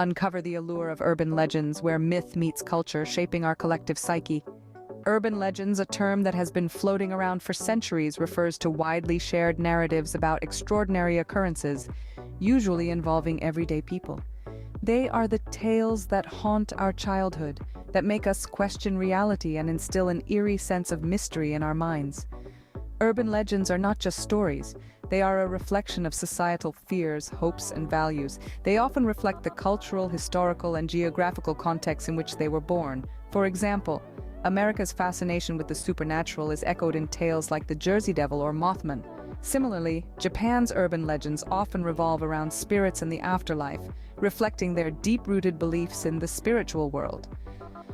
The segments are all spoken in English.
Uncover the allure of urban legends where myth meets culture, shaping our collective psyche. Urban legends, a term that has been floating around for centuries, refers to widely shared narratives about extraordinary occurrences, usually involving everyday people. They are the tales that haunt our childhood, that make us question reality and instill an eerie sense of mystery in our minds. Urban legends are not just stories. They are a reflection of societal fears, hopes, and values. They often reflect the cultural, historical, and geographical context in which they were born. For example, America's fascination with the supernatural is echoed in tales like the Jersey Devil or Mothman. Similarly, Japan's urban legends often revolve around spirits and the afterlife, reflecting their deep-rooted beliefs in the spiritual world.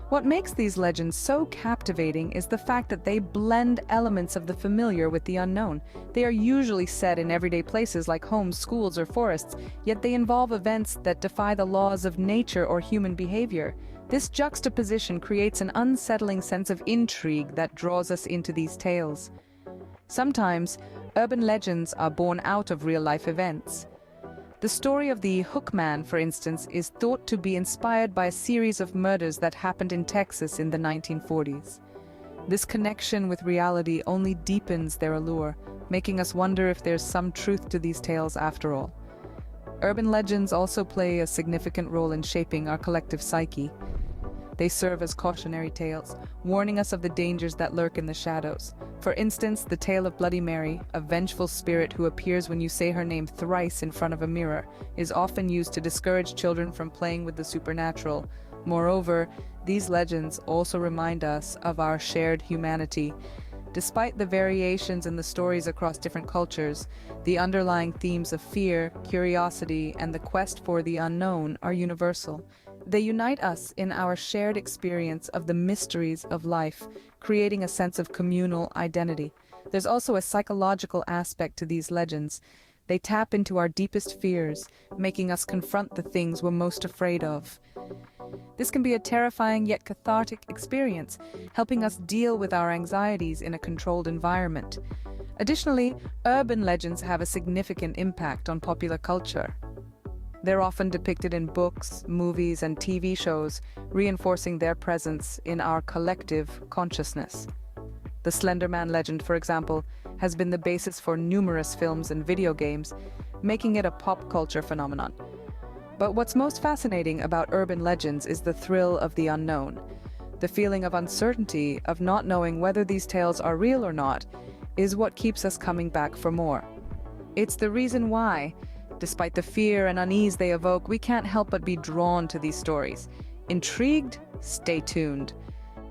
What makes these legends so captivating is the fact that they blend elements of the familiar with the unknown. They are usually set in everyday places like homes, schools, or forests, yet they involve events that defy the laws of nature or human behavior. This juxtaposition creates an unsettling sense of intrigue that draws us into these tales. Sometimes, urban legends are born out of real-life events. The story of the Hookman, for instance, is thought to be inspired by a series of murders that happened in Texas in the 1940s. This connection with reality only deepens their allure, making us wonder if there's some truth to these tales after all. Urban legends also play a significant role in shaping our collective psyche. They serve as cautionary tales, warning us of the dangers that lurk in the shadows. For instance, the tale of Bloody Mary, a vengeful spirit who appears when you say her name thrice in front of a mirror, is often used to discourage children from playing with the supernatural. Moreover, these legends also remind us of our shared humanity. Despite the variations in the stories across different cultures, the underlying themes of fear, curiosity, and the quest for the unknown are universal. They unite us in our shared experience of the mysteries of life, creating a sense of communal identity. There's also a psychological aspect to these legends. They tap into our deepest fears, making us confront the things we're most afraid of. This can be a terrifying yet cathartic experience, helping us deal with our anxieties in a controlled environment. Additionally, urban legends have a significant impact on popular culture. They're often depicted in books, movies, and TV shows, reinforcing their presence in our collective consciousness. The Slender Man legend, for example, has been the basis for numerous films and video games, making it a pop culture phenomenon. But what's most fascinating about urban legends is the thrill of the unknown. The feeling of uncertainty, of not knowing whether these tales are real or not, is what keeps us coming back for more. It's the reason why, despite the fear and unease they evoke, we can't help but be drawn to these stories. Intrigued? Stay tuned.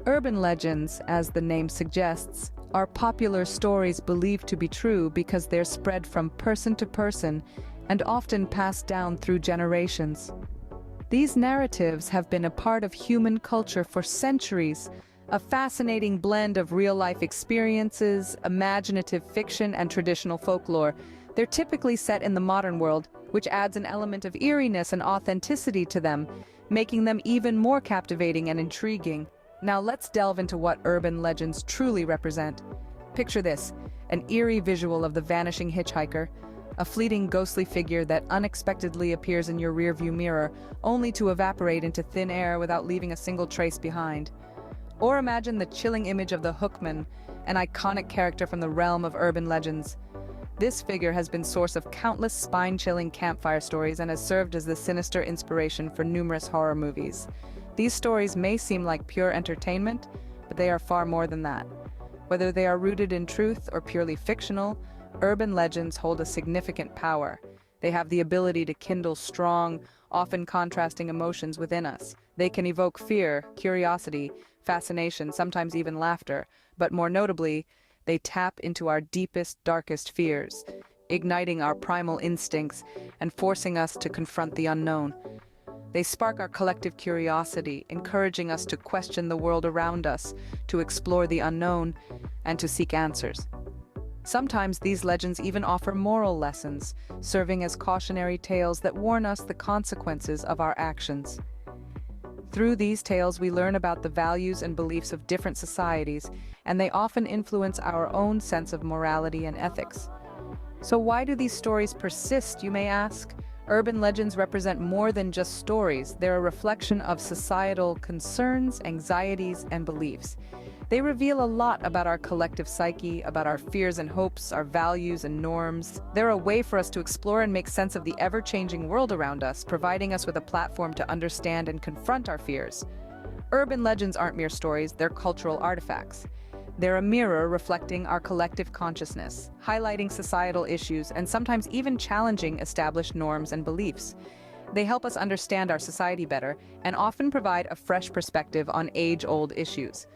Urban legends, as the name suggests, are popular stories believed to be true because they're spread from person to person and often passed down through generations. These narratives have been a part of human culture for centuries, a fascinating blend of real-life experiences, imaginative fiction, and traditional folklore. They're typically set in the modern world, which adds an element of eeriness and authenticity to them, making them even more captivating and intriguing. Now let's delve into what urban legends truly represent. Picture this, an eerie visual of the vanishing hitchhiker, a fleeting ghostly figure that unexpectedly appears in your rearview mirror, only to evaporate into thin air without leaving a single trace behind. Or imagine the chilling image of the Hookman, an iconic character from the realm of urban legends. This figure has been source of countless spine-chilling campfire stories and has served as the sinister inspiration for numerous horror movies. These stories may seem like pure entertainment, but they are far more than that. Whether they are rooted in truth or purely fictional, urban legends hold a significant power. They have the ability to kindle strong, often contrasting emotions within us. They can evoke fear, curiosity, fascination, sometimes even laughter, but more notably, they tap into our deepest, darkest fears, igniting our primal instincts and forcing us to confront the unknown. They spark our collective curiosity, encouraging us to question the world around us, to explore the unknown, and to seek answers. Sometimes these legends even offer moral lessons, serving as cautionary tales that warn us the consequences of our actions. Through these tales, we learn about the values and beliefs of different societies, and they often influence our own sense of morality and ethics. So why do these stories persist, you may ask? Urban legends represent more than just stories. They're a reflection of societal concerns, anxieties, and beliefs. They reveal a lot about our collective psyche, about our fears and hopes, our values and norms. They're a way for us to explore and make sense of the ever-changing world around us, providing us with a platform to understand and confront our fears. Urban legends aren't mere stories, they're cultural artifacts. They're a mirror reflecting our collective consciousness, highlighting societal issues, and sometimes even challenging established norms and beliefs. They help us understand our society better and often provide a fresh perspective on age-old issues.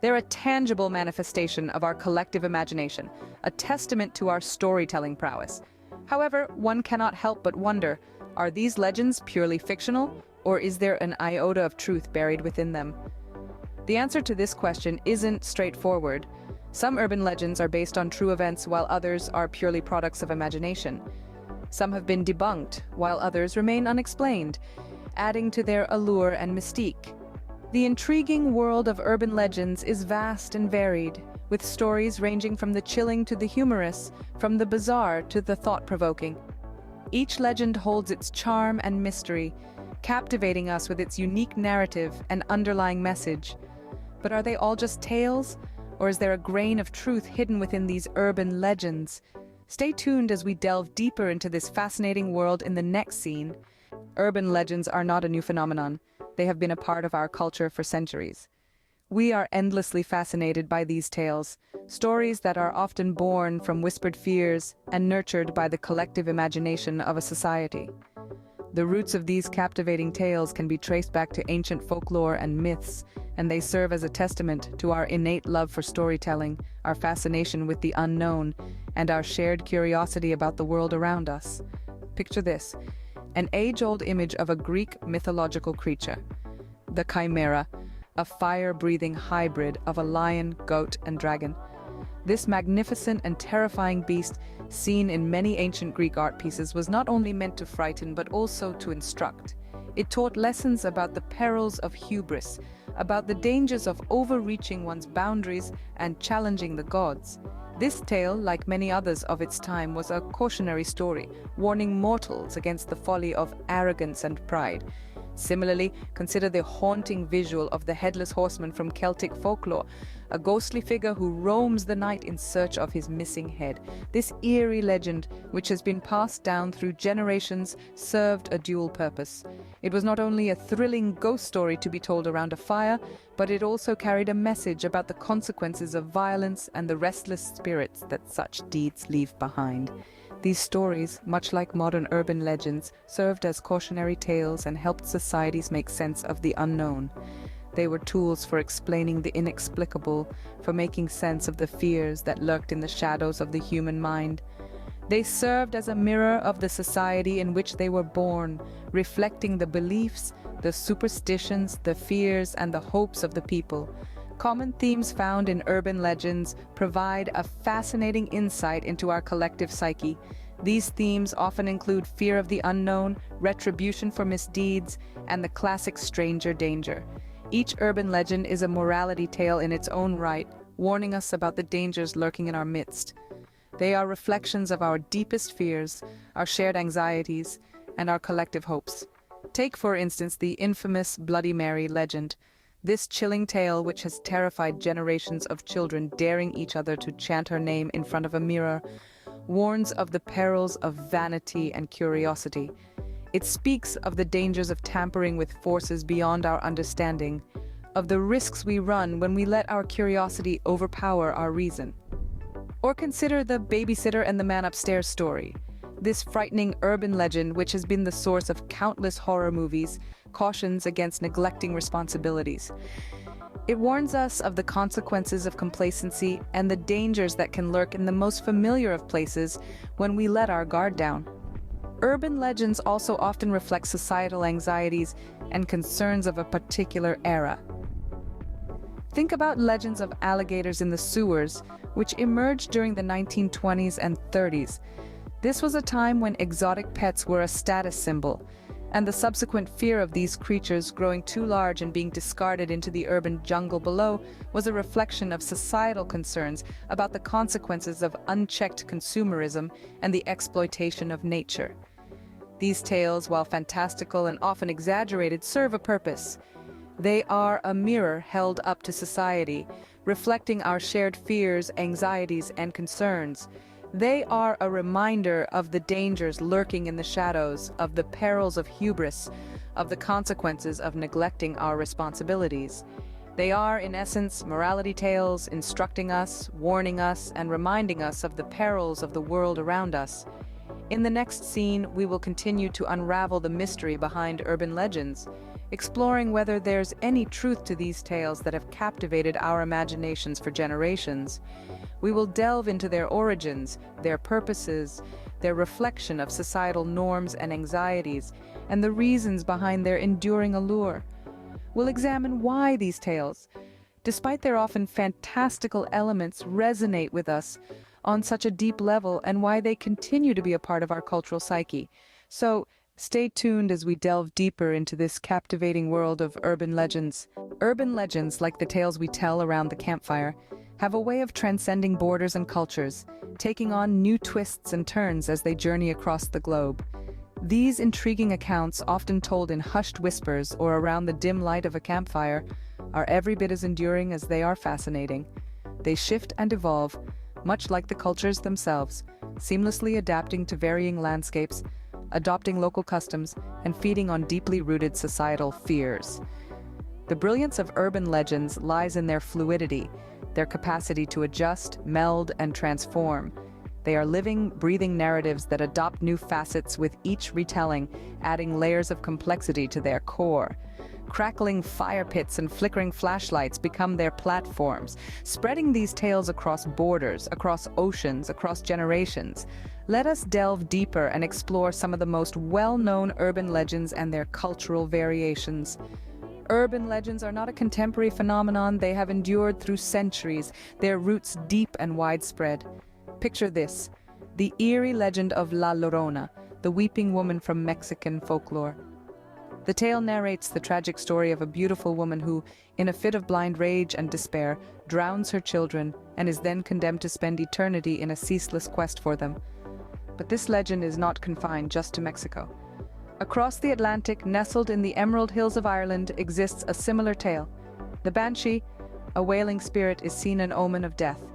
They're a tangible manifestation of our collective imagination, a testament to our storytelling prowess. However, one cannot help but wonder, are these legends purely fictional, or is there an iota of truth buried within them? The answer to this question isn't straightforward. Some urban legends are based on true events, while others are purely products of imagination. Some have been debunked, while others remain unexplained, adding to their allure and mystique. The intriguing world of urban legends is vast and varied, with stories ranging from the chilling to the humorous, from the bizarre to the thought-provoking. Each legend holds its charm and mystery, captivating us with its unique narrative and underlying message. But are they all just tales, or is there a grain of truth hidden within these urban legends? Stay tuned as we delve deeper into this fascinating world in the next scene. Urban legends are not a new phenomenon. They have been a part of our culture for centuries. We are endlessly fascinated by these tales, stories that are often born from whispered fears and nurtured by the collective imagination of a society. The roots of these captivating tales can be traced back to ancient folklore and myths, and they serve as a testament to our innate love for storytelling, our fascination with the unknown, and our shared curiosity about the world around us. Picture this: an age-old image of a Greek mythological creature, the Chimera, a fire-breathing hybrid of a lion, goat, and dragon. This magnificent and terrifying beast, seen in many ancient Greek art pieces, was not only meant to frighten but also to instruct. It taught lessons about the perils of hubris, about the dangers of overreaching one's boundaries and challenging the gods. This tale, like many others of its time, was a cautionary story, warning mortals against the folly of arrogance and pride. Similarly, consider the haunting visual of the headless horseman from Celtic folklore, a ghostly figure who roams the night in search of his missing head. This eerie legend, which has been passed down through generations, served a dual purpose. It was not only a thrilling ghost story to be told around a fire, but it also carried a message about the consequences of violence and the restless spirits that such deeds leave behind. These stories, much like modern urban legends, served as cautionary tales and helped societies make sense of the unknown. They were tools for explaining the inexplicable, for making sense of the fears that lurked in the shadows of the human mind. They served as a mirror of the society in which they were born, reflecting the beliefs, the superstitions, the fears, and the hopes of the people. Common themes found in urban legends provide a fascinating insight into our collective psyche. These themes often include fear of the unknown, retribution for misdeeds, and the classic stranger danger. Each urban legend is a morality tale in its own right, warning us about the dangers lurking in our midst. They are reflections of our deepest fears, our shared anxieties, and our collective hopes. Take, for instance, the infamous Bloody Mary legend. This chilling tale, which has terrified generations of children daring each other to chant her name in front of a mirror, warns of the perils of vanity and curiosity. It speaks of the dangers of tampering with forces beyond our understanding, of the risks we run when we let our curiosity overpower our reason. Or consider the babysitter and the man upstairs story. This frightening urban legend, which has been the source of countless horror movies, cautions against neglecting responsibilities. It warns us of the consequences of complacency and the dangers that can lurk in the most familiar of places when we let our guard down. Urban legends also often reflect societal anxieties and concerns of a particular era. Think about legends of alligators in the sewers, which emerged during the 1920s and 30s. This was a time when exotic pets were a status symbol, and the subsequent fear of these creatures growing too large and being discarded into the urban jungle below was a reflection of societal concerns about the consequences of unchecked consumerism and the exploitation of nature. These tales, while fantastical and often exaggerated, serve a purpose. They are a mirror held up to society, reflecting our shared fears, anxieties, and concerns. They are a reminder of the dangers lurking in the shadows, of the perils of hubris, of the consequences of neglecting our responsibilities. They are, in essence, morality tales, instructing us, warning us, and reminding us of the perils of the world around us. In the next scene, we will continue to unravel the mystery behind urban legends, exploring whether there's any truth to these tales that have captivated our imaginations for generations. We will delve into their origins, their purposes, their reflection of societal norms and anxieties, and the reasons behind their enduring allure. We'll examine why these tales, despite their often fantastical elements, resonate with us on such a deep level and why they continue to be a part of our cultural psyche. So, stay tuned as we delve deeper into this captivating world of urban legends. Urban legends, like the tales we tell around the campfire, have a way of transcending borders and cultures, taking on new twists and turns as they journey across the globe. These intriguing accounts, often told in hushed whispers or around the dim light of a campfire, are every bit as enduring as they are fascinating. They shift and evolve, much like the cultures themselves, seamlessly adapting to varying landscapes, adopting local customs, and feeding on deeply rooted societal fears. The brilliance of urban legends lies in their fluidity, their capacity to adjust, meld, and transform. They are living, breathing narratives that adopt new facets with each retelling, adding layers of complexity to their core. Crackling fire pits and flickering flashlights become their platforms, spreading these tales across borders, across oceans, across generations. Let us delve deeper and explore some of the most well-known urban legends and their cultural variations. Urban legends are not a contemporary phenomenon. They have endured through centuries, their roots deep and widespread. Picture this: the eerie legend of La Llorona, the weeping woman from Mexican folklore. The tale narrates the tragic story of a beautiful woman who, in a fit of blind rage and despair, drowns her children and is then condemned to spend eternity in a ceaseless quest for them. But this legend is not confined just to Mexico. Across the Atlantic, nestled in the Emerald Hills of Ireland, exists a similar tale. The Banshee, a wailing spirit, is seen an omen of death.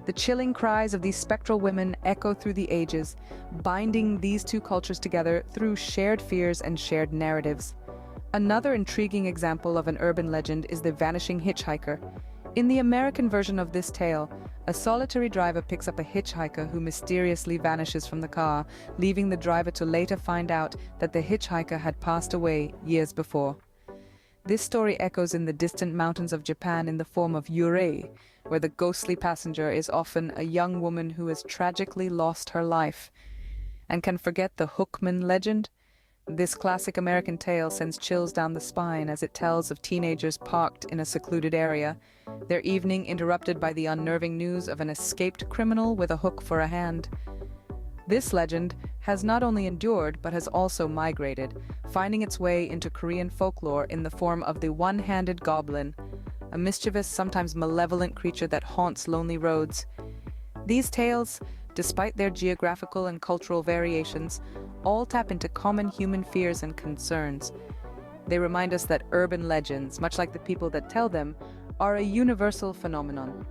The chilling cries of these spectral women echo through the ages, binding these two cultures together through shared fears and shared narratives. Another intriguing example of an urban legend is the vanishing hitchhiker. In the American version of this tale, a solitary driver picks up a hitchhiker who mysteriously vanishes from the car, leaving the driver to later find out that the hitchhiker had passed away years before. This story echoes in the distant mountains of Japan in the form of yurei, where the ghostly passenger is often a young woman who has tragically lost her life. And can forget the Hookman legend? This classic American tale sends chills down the spine as it tells of teenagers parked in a secluded area, their evening interrupted by the unnerving news of an escaped criminal with a hook for a hand. This legend has not only endured but has also migrated, finding its way into Korean folklore in the form of the one-handed goblin, a mischievous, sometimes malevolent creature that haunts lonely roads. These tales, despite their geographical and cultural variations, all tap into common human fears and concerns. They remind us that urban legends, much like the people that tell them, are a universal phenomenon.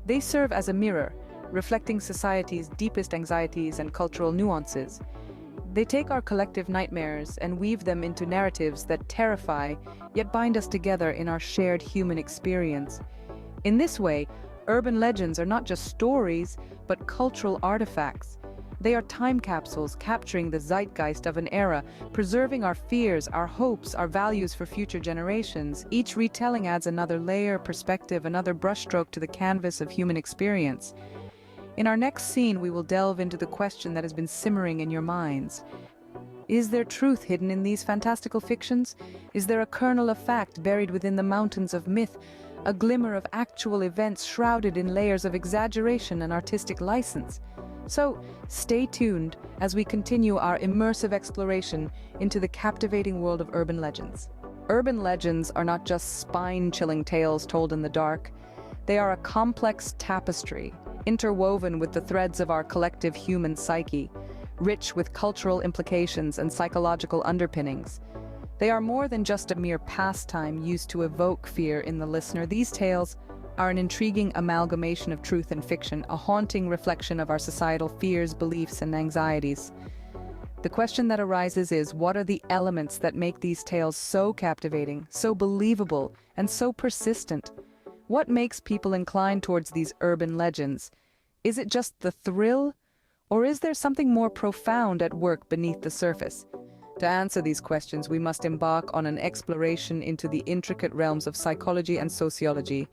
They serve as a mirror, reflecting society's deepest anxieties and cultural nuances. They take our collective nightmares and weave them into narratives that terrify, yet bind us together in our shared human experience. In this way, urban legends are not just stories, but cultural artifacts. They are time capsules capturing the zeitgeist of an era, preserving our fears, our hopes, our values for future generations. Each retelling adds another layer, perspective, another brushstroke to the canvas of human experience. In our next scene, we will delve into the question that has been simmering in your minds. Is there truth hidden in these fantastical fictions? Is there a kernel of fact buried within the mountains of myth, a glimmer of actual events shrouded in layers of exaggeration and artistic license? So, stay tuned as we continue our immersive exploration into the captivating world of urban legends. Urban legends are not just spine-chilling tales told in the dark. They are a complex tapestry, interwoven with the threads of our collective human psyche, rich with cultural implications and psychological underpinnings. They are more than just a mere pastime used to evoke fear in the listener. These tales are an intriguing amalgamation of truth and fiction, a haunting reflection of our societal fears, beliefs, and anxieties. The question that arises is, what are the elements that make these tales so captivating, so believable, and so persistent? What makes people inclined towards these urban legends? Is it just the thrill, or is there something more profound at work beneath the surface? To answer these questions, we must embark on an exploration into the intricate realms of psychology and sociology.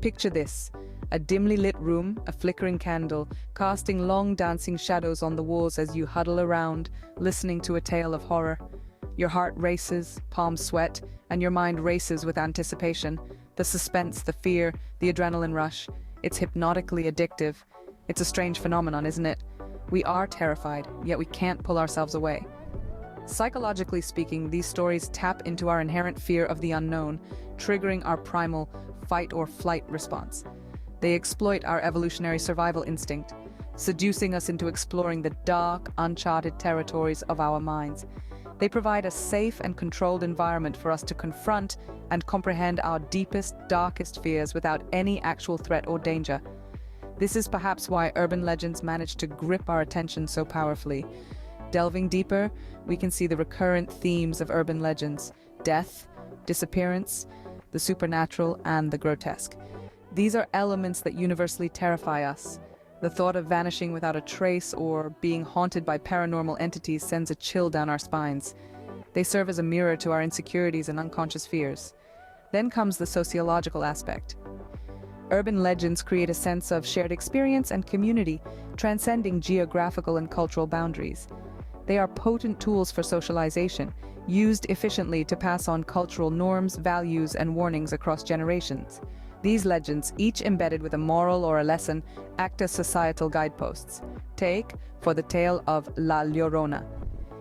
Picture this: a dimly lit room, a flickering candle, casting long dancing shadows on the walls as you huddle around, listening to a tale of horror. Your heart races, palms sweat, and your mind races with anticipation. The suspense, the fear, the adrenaline rush. It's hypnotically addictive. It's a strange phenomenon, isn't it? We are terrified, yet we can't pull ourselves away. Psychologically speaking, these stories tap into our inherent fear of the unknown, triggering our primal fight or flight response. They exploit our evolutionary survival instinct, seducing us into exploring the dark, uncharted territories of our minds. They provide a safe and controlled environment for us to confront and comprehend our deepest, darkest fears without any actual threat or danger. This is perhaps why urban legends manage to grip our attention so powerfully. Delving deeper, we can see the recurrent themes of urban legends: death, disappearance, the supernatural, and the grotesque. These are elements that universally terrify us. The thought of vanishing without a trace or being haunted by paranormal entities sends a chill down our spines. They serve as a mirror to our insecurities and unconscious fears. Then comes the sociological aspect. Urban legends create a sense of shared experience and community, transcending geographical and cultural boundaries. They are potent tools for socialization, used efficiently to pass on cultural norms, values, and warnings across generations. These legends, each embedded with a moral or a lesson, act as societal guideposts. Take, for the tale of La Llorona.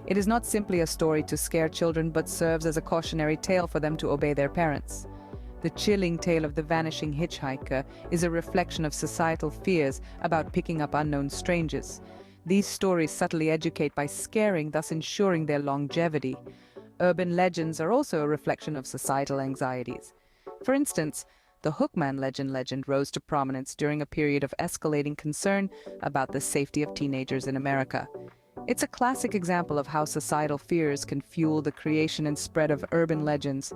It is not simply a story to scare children, but serves as a cautionary tale for them to obey their parents. The chilling tale of the vanishing hitchhiker is a reflection of societal fears about picking up unknown strangers. These stories subtly educate by scaring, thus ensuring their longevity. Urban legends are also a reflection of societal anxieties. For instance, the Hookman legend rose to prominence during a period of escalating concern about the safety of teenagers in America. It's a classic example of how societal fears can fuel the creation and spread of urban legends.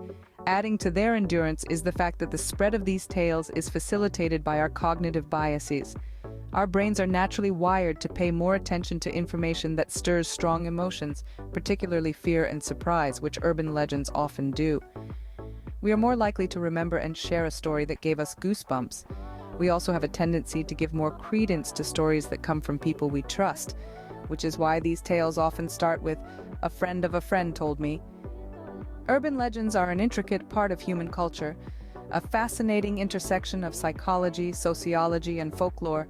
Adding to their endurance is the fact that the spread of these tales is facilitated by our cognitive biases. Our brains are naturally wired to pay more attention to information that stirs strong emotions, particularly fear and surprise, which urban legends often do. We are more likely to remember and share a story that gave us goosebumps. We also have a tendency to give more credence to stories that come from people we trust, which is why these tales often start with, "A friend of a friend told me." Urban legends are an intricate part of human culture, a fascinating intersection of psychology, sociology, and folklore.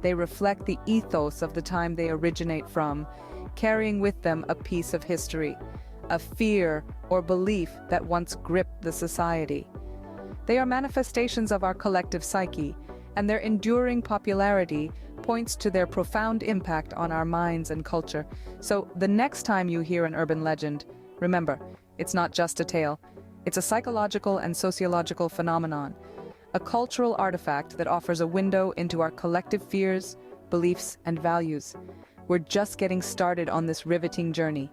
They reflect the ethos of the time they originate from, carrying with them a piece of history, a fear or belief that once gripped the society. They are manifestations of our collective psyche, and their enduring popularity points to their profound impact on our minds and culture. So the next time you hear an urban legend, remember, it's not just a tale. It's a psychological and sociological phenomenon, a cultural artifact that offers a window into our collective fears, beliefs, and values. We're just getting started on this riveting journey.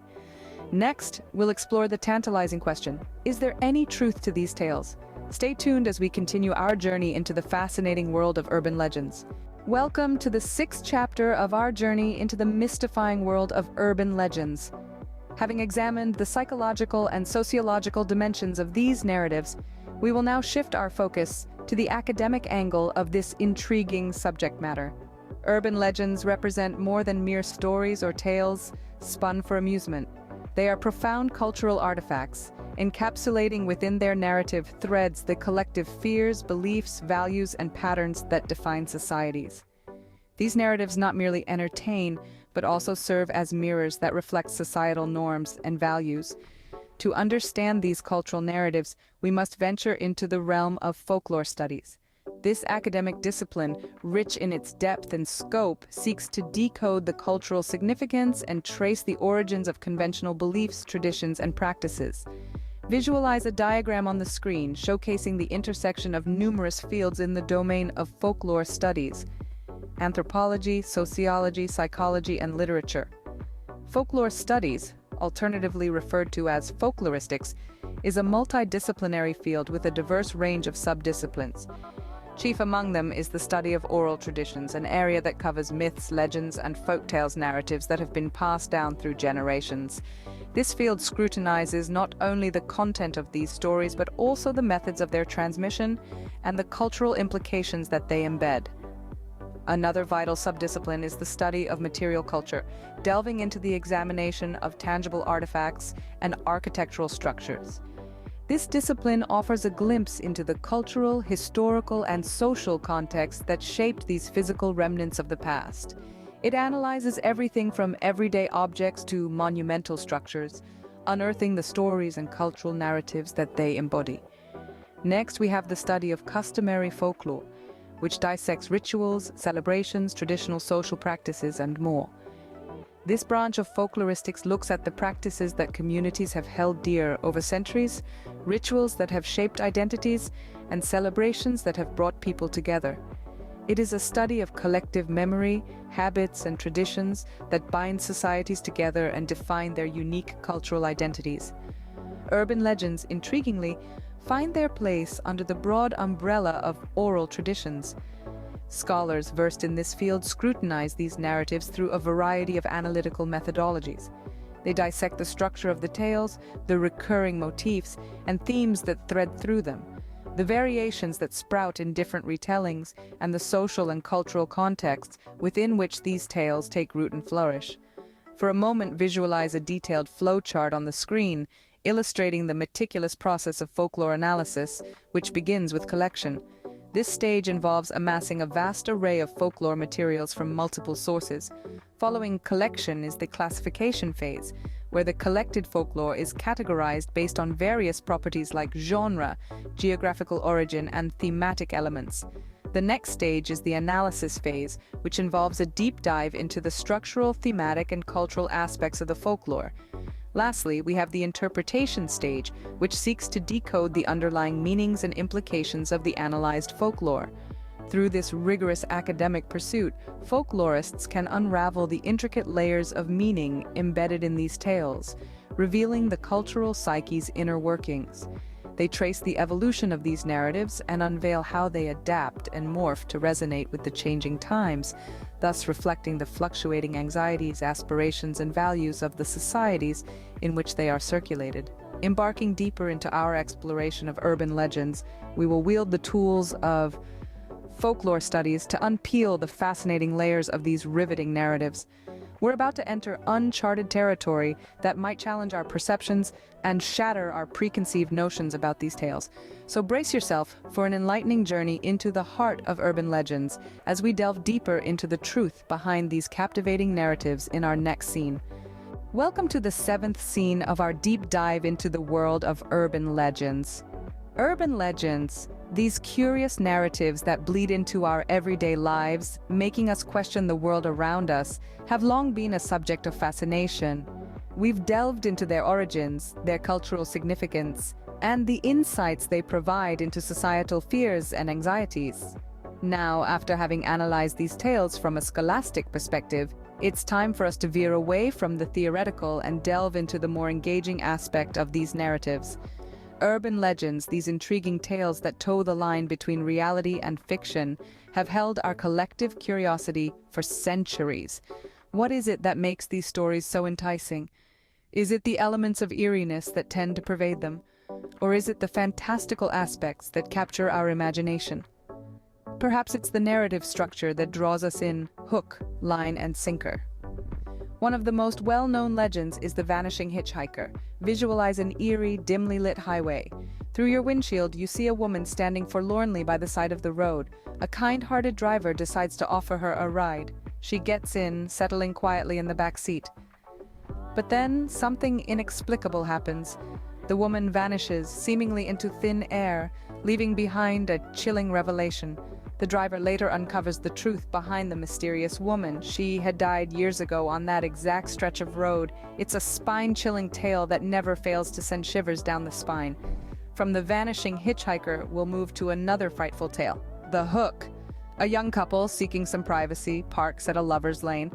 Next, we'll explore the tantalizing question: is there any truth to these tales? Stay tuned as we continue our journey into the fascinating world of urban legends. Welcome to the 6th chapter of our journey into the mystifying world of urban legends. Having examined the psychological and sociological dimensions of these narratives, we will now shift our focus to the academic angle of this intriguing subject matter. Urban legends represent more than mere stories or tales spun for amusement. They are profound cultural artifacts, encapsulating within their narrative threads the collective fears, beliefs, values, and patterns that define societies. These narratives not merely entertain, but also serve as mirrors that reflect societal norms and values. To understand these cultural narratives, we must venture into the realm of folklore studies. This academic discipline, rich in its depth and scope, seeks to decode the cultural significance and trace the origins of conventional beliefs, traditions, and practices. Visualize a diagram on the screen showcasing the intersection of numerous fields in the domain of folklore studies: anthropology, sociology, psychology, and literature. Folklore studies, alternatively referred to as folkloristics, is a multidisciplinary field with a diverse range of subdisciplines. Chief among them is the study of oral traditions, an area that covers myths, legends, and folktales narratives that have been passed down through generations. This field scrutinizes not only the content of these stories, but also the methods of their transmission and the cultural implications that they embed. Another vital subdiscipline is the study of material culture, delving into the examination of tangible artifacts and architectural structures. This discipline offers a glimpse into the cultural, historical, and social context that shaped these physical remnants of the past. It analyzes everything from everyday objects to monumental structures, unearthing the stories and cultural narratives that they embody. Next, we have the study of customary folklore, which dissects rituals, celebrations, traditional social practices, and more. This branch of folkloristics looks at the practices that communities have held dear over centuries, rituals that have shaped identities, and celebrations that have brought people together. It is a study of collective memory, habits, and traditions that bind societies together and define their unique cultural identities. Urban legends, intriguingly, find their place under the broad umbrella of oral traditions. Scholars versed in this field scrutinize these narratives through a variety of analytical methodologies. They dissect the structure of the tales, the recurring motifs, and themes that thread through them, the variations that sprout in different retellings, and the social and cultural contexts within which these tales take root and flourish. For a moment, visualize a detailed flowchart on the screen, illustrating the meticulous process of folklore analysis, which begins with collection. This stage involves amassing a vast array of folklore materials from multiple sources. Following collection is the classification phase, where the collected folklore is categorized based on various properties like genre, geographical origin, and thematic elements. The next stage is the analysis phase, which involves a deep dive into the structural, thematic, and cultural aspects of the folklore. Lastly, we have the interpretation stage, which seeks to decode the underlying meanings and implications of the analyzed folklore. Through this rigorous academic pursuit, folklorists can unravel the intricate layers of meaning embedded in these tales, revealing the cultural psyche's inner workings. They trace the evolution of these narratives and unveil how they adapt and morph to resonate with the changing times, thus reflecting the fluctuating anxieties, aspirations, and values of the societies in which they are circulated. Embarking deeper into our exploration of urban legends, we will wield the tools of folklore studies to unpeel the fascinating layers of these riveting narratives. We're about to enter uncharted territory that might challenge our perceptions and shatter our preconceived notions about these tales. So brace yourself for an enlightening journey into the heart of urban legends as we delve deeper into the truth behind these captivating narratives in our next scene. Welcome to the 7th scene of our deep dive into the world of urban legends. Urban legends, these curious narratives that bleed into our everyday lives, making us question the world around us, have long been a subject of fascination. We've delved into their origins, their cultural significance, and the insights they provide into societal fears and anxieties. Now, after having analyzed these tales from a scholastic perspective, it's time for us to veer away from the theoretical and delve into the more engaging aspect of these narratives. Urban legends, these intriguing tales that toe the line between reality and fiction, have held our collective curiosity for centuries. What is it that makes these stories so enticing? Is it the elements of eeriness that tend to pervade them? Or is it the fantastical aspects that capture our imagination? Perhaps it's the narrative structure that draws us in, hook, line, and sinker. One of the most well-known legends is the vanishing hitchhiker. Visualize an eerie, dimly lit highway. Through your windshield, you see a woman standing forlornly by the side of the road. A kind-hearted driver decides to offer her a ride. She gets in, settling quietly in the back seat. But then, something inexplicable happens. The woman vanishes, seemingly into thin air, leaving behind a chilling revelation. The driver later uncovers the truth behind the mysterious woman. She had died years ago on that exact stretch of road. It's a spine-chilling tale that never fails to send shivers down the spine. From the vanishing hitchhiker, we'll move to another frightful tale, The Hook. A young couple seeking some privacy parks at a lover's lane.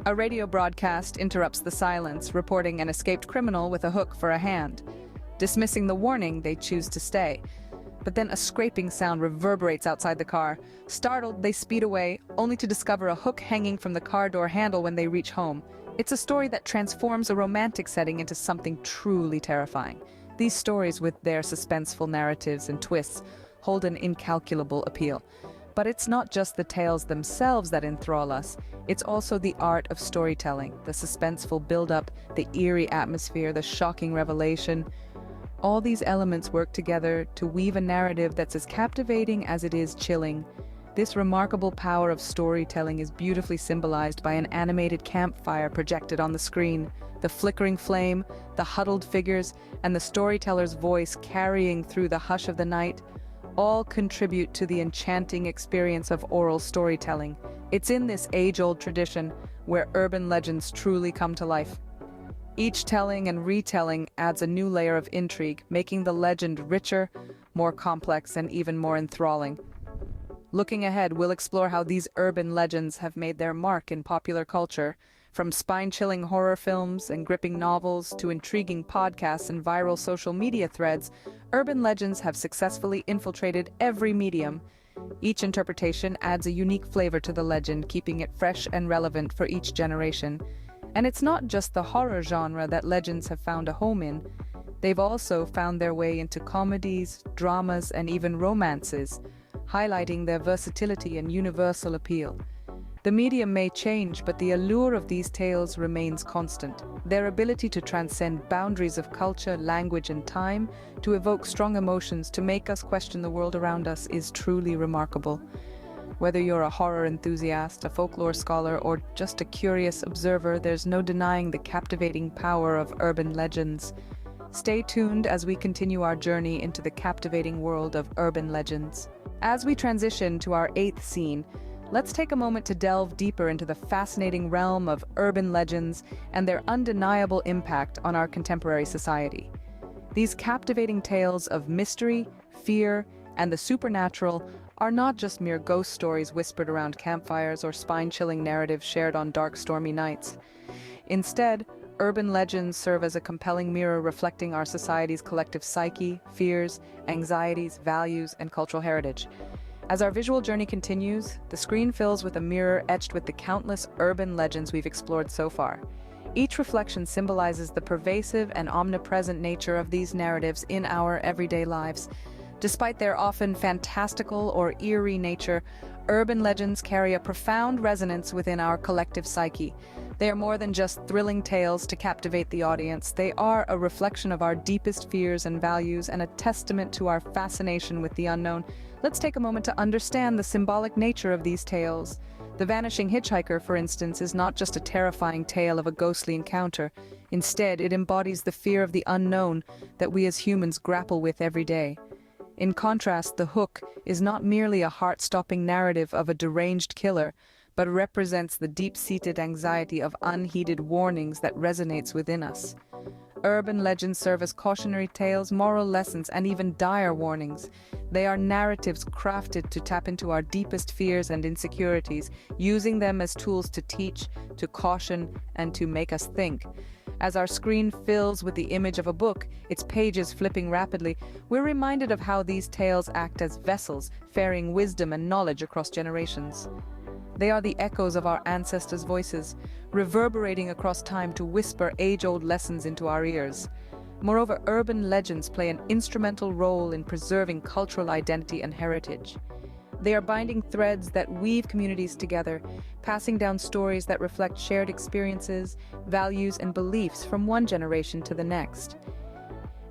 A radio broadcast interrupts the silence, reporting an escaped criminal with a hook for a hand. Dismissing the warning, they choose to stay. But then a scraping sound reverberates outside the car. Startled, they speed away, only to discover a hook hanging from the car door handle when they reach home. It's a story that transforms a romantic setting into something truly terrifying. These stories, with their suspenseful narratives and twists, hold an incalculable appeal. But it's not just the tales themselves that enthrall us, it's also the art of storytelling, the suspenseful build-up, the eerie atmosphere, the shocking revelation. All these elements work together to weave a narrative that's as captivating as it is chilling. This remarkable power of storytelling is beautifully symbolized by an animated campfire projected on the screen. The flickering flame, the huddled figures, and the storyteller's voice carrying through the hush of the night all contribute to the enchanting experience of oral storytelling. It's in this age-old tradition where urban legends truly come to life. Each telling and retelling adds a new layer of intrigue, making the legend richer, more complex, and even more enthralling. Looking ahead, we'll explore how these urban legends have made their mark in popular culture. From spine-chilling horror films and gripping novels to intriguing podcasts and viral social media threads, urban legends have successfully infiltrated every medium. Each interpretation adds a unique flavor to the legend, keeping it fresh and relevant for each generation. And it's not just the horror genre that legends have found a home in. They've also found their way into comedies, dramas, and even romances, highlighting their versatility and universal appeal. The medium may change, but the allure of these tales remains constant. Their ability to transcend boundaries of culture, language, and time, to evoke strong emotions, to make us question the world around us, is truly remarkable. Whether you're a horror enthusiast, a folklore scholar, or just a curious observer, there's no denying the captivating power of urban legends. Stay tuned as we continue our journey into the captivating world of urban legends. As we transition to our 8th scene, let's take a moment to delve deeper into the fascinating realm of urban legends and their undeniable impact on our contemporary society. These captivating tales of mystery, fear, and the supernatural are not just mere ghost stories whispered around campfires or spine-chilling narratives shared on dark, stormy nights. Instead, urban legends serve as a compelling mirror reflecting our society's collective psyche, fears, anxieties, values, and cultural heritage. As our visual journey continues, the screen fills with a mirror etched with the countless urban legends we've explored so far. Each reflection symbolizes the pervasive and omnipresent nature of these narratives in our everyday lives. Despite their often fantastical or eerie nature, urban legends carry a profound resonance within our collective psyche. They are more than just thrilling tales to captivate the audience. They are a reflection of our deepest fears and values and a testament to our fascination with the unknown. Let's take a moment to understand the symbolic nature of these tales. The Vanishing Hitchhiker, for instance, is not just a terrifying tale of a ghostly encounter. Instead, it embodies the fear of the unknown that we as humans grapple with every day. In contrast, The Hook is not merely a heart-stopping narrative of a deranged killer, but represents the deep-seated anxiety of unheeded warnings that resonates within us. Urban legends serve as cautionary tales, moral lessons, and even dire warnings. They are narratives crafted to tap into our deepest fears and insecurities, using them as tools to teach, to caution, and to make us think. As our screen fills with the image of a book, its pages flipping rapidly, we're reminded of how these tales act as vessels, ferrying wisdom and knowledge across generations. They are the echoes of our ancestors' voices, reverberating across time to whisper age-old lessons into our ears. Moreover, urban legends play an instrumental role in preserving cultural identity and heritage. They are binding threads that weave communities together, passing down stories that reflect shared experiences, values, and beliefs from one generation to the next.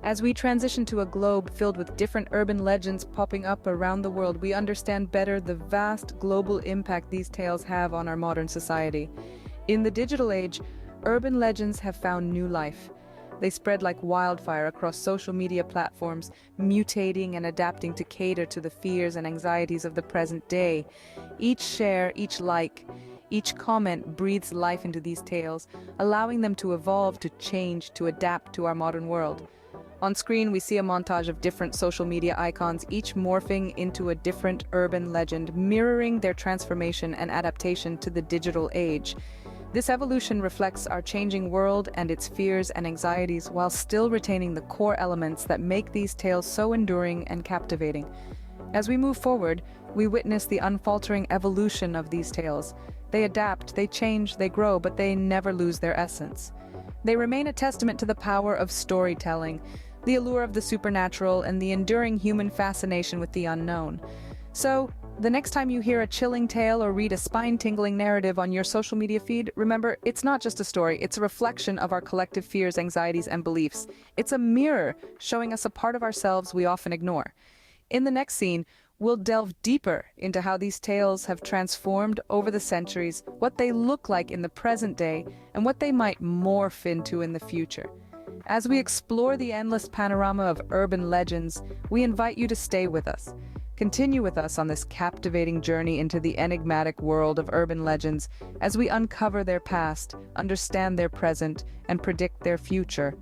As we transition to a globe filled with different urban legends popping up around the world, we understand better the vast global impact these tales have on our modern society. In the digital age, urban legends have found new life. They spread like wildfire across social media platforms, mutating and adapting to cater to the fears and anxieties of the present day. Each share, each like, each comment breathes life into these tales, allowing them to evolve, to change, to adapt to our modern world. On screen, we see a montage of different social media icons, each morphing into a different urban legend, mirroring their transformation and adaptation to the digital age. This evolution reflects our changing world and its fears and anxieties, while still retaining the core elements that make these tales so enduring and captivating. As we move forward, we witness the unfaltering evolution of these tales. They adapt, they change, they grow, but they never lose their essence. They remain a testament to the power of storytelling, the allure of the supernatural, and the enduring human fascination with the unknown. So, the next time you hear a chilling tale or read a spine-tingling narrative on your social media feed, remember, it's not just a story, it's a reflection of our collective fears, anxieties, and beliefs. It's a mirror showing us a part of ourselves we often ignore. In the next scene, we'll delve deeper into how these tales have transformed over the centuries, what they look like in the present day, and what they might morph into in the future. As we explore the endless panorama of urban legends, we invite you to stay with us. Continue with us on this captivating journey into the enigmatic world of urban legends as we uncover their past, understand their present, and predict their future.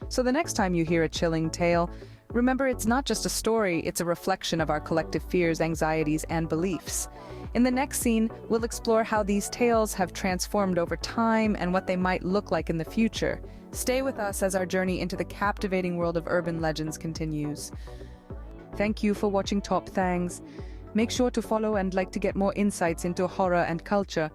So the next time you hear a chilling tale, remember, it's not just a story, it's a reflection of our collective fears, anxieties, and beliefs. In the next scene, we'll explore how these tales have transformed over time and what they might look like in the future. Stay with us as our journey into the captivating world of urban legends continues. Thank you for watching Top Thangs. Make sure to follow and like to get more insights into horror and culture.